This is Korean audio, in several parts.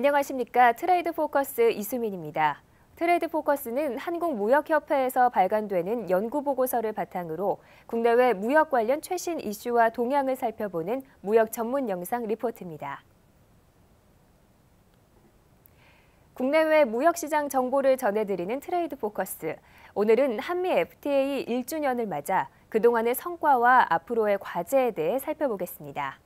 안녕하십니까. 트레이드 포커스 이수민입니다. 트레이드 포커스는 한국무역협회에서 발간되는 연구보고서를 바탕으로 국내외 무역 관련 최신 이슈와 동향을 살펴보는 무역 전문 영상 리포트입니다. 국내외 무역시장 정보를 전해드리는 트레이드 포커스. 오늘은 한미 FTA 1주년을 맞아 그동안의 성과와 앞으로의 과제에 대해 살펴보겠습니다.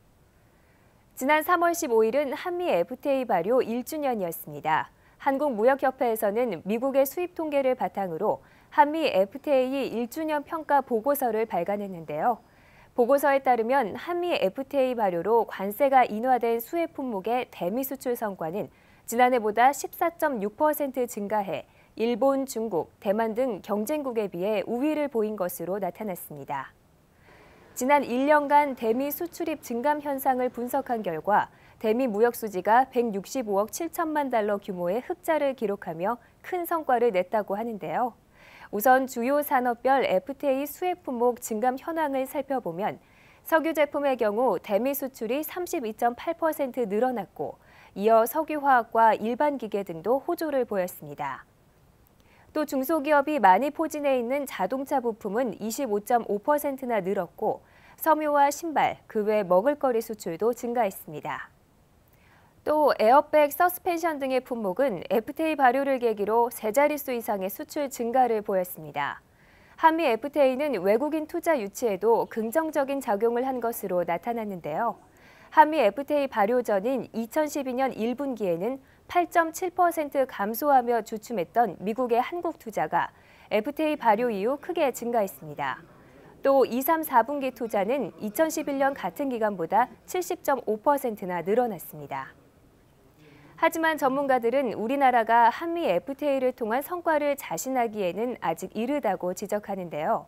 지난 3월 15일은 한미 FTA 발효 1주년이었습니다. 한국무역협회에서는 미국의 수입 통계를 바탕으로 한미 FTA 1주년 평가 보고서를 발간했는데요. 보고서에 따르면 한미 FTA 발효로 관세가 인하된 수입 품목의 대미 수출 성과는 지난해보다 14.6% 증가해 일본, 중국, 대만 등 경쟁국에 비해 우위를 보인 것으로 나타났습니다. 지난 1년간 대미 수출입 증감 현상을 분석한 결과 대미 무역 수지가 165억 7천만 달러 규모의 흑자를 기록하며 큰 성과를 냈다고 하는데요. 우선 주요 산업별 FTA 수입 품목 증감 현황을 살펴보면 석유 제품의 경우 대미 수출이 32.8% 늘어났고 이어 석유화학과 일반 기계 등도 호조를 보였습니다. 또 중소기업이 많이 포진해 있는 자동차 부품은 25.5%나 늘었고 섬유와 신발, 그 외 먹을거리 수출도 증가했습니다. 또 에어백, 서스펜션 등의 품목은 FTA 발효를 계기로 세 자릿수 이상의 수출 증가를 보였습니다. 한미 FTA는 외국인 투자 유치에도 긍정적인 작용을 한 것으로 나타났는데요. 한미 FTA 발효 전인 2012년 1분기에는 8.7% 감소하며 주춤했던 미국의 한국 투자가 FTA 발효 이후 크게 증가했습니다. 또 2, 3, 4분기 투자는 2011년 같은 기간보다 70.5%나 늘어났습니다. 하지만 전문가들은 우리나라가 한미 FTA를 통한 성과를 자신하기에는 아직 이르다고 지적하는데요.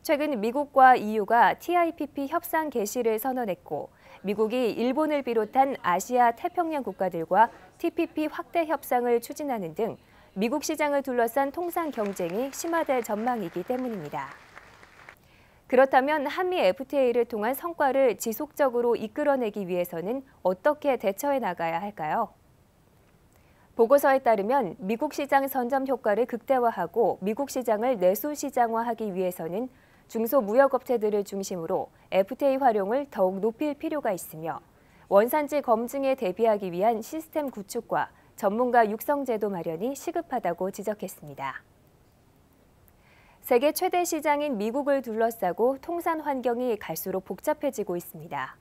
최근 미국과 EU가 TIPP 협상 개시를 선언했고 미국이 일본을 비롯한 아시아 태평양 국가들과 TPP 확대 협상을 추진하는 등 미국 시장을 둘러싼 통상 경쟁이 심화될 전망이기 때문입니다. 그렇다면 한미 FTA를 통한 성과를 지속적으로 이끌어내기 위해서는 어떻게 대처해 나가야 할까요? 보고서에 따르면 미국 시장 선점 효과를 극대화하고 미국 시장을 내수 시장화하기 위해서는 중소무역업체들을 중심으로 FTA 활용을 더욱 높일 필요가 있으며 원산지 검증에 대비하기 위한 시스템 구축과 전문가 육성 제도 마련이 시급하다고 지적했습니다. 세계 최대 시장인 미국을 둘러싸고 통산 환경이 갈수록 복잡해지고 있습니다.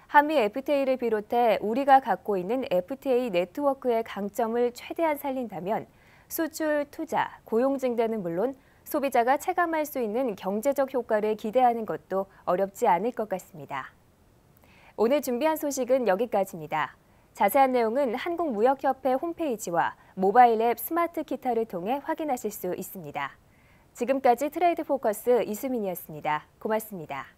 한미 FTA를 비롯해 우리가 갖고 있는 FTA 네트워크의 강점을 최대한 살린다면 수출, 투자, 고용 증대는 물론 소비자가 체감할 수 있는 경제적 효과를 기대하는 것도 어렵지 않을 것 같습니다. 오늘 준비한 소식은 여기까지입니다. 자세한 내용은 한국무역협회 홈페이지와 모바일 앱 스마트 기타를 통해 확인하실 수 있습니다. 지금까지 트레이드 포커스 이수민이었습니다. 고맙습니다.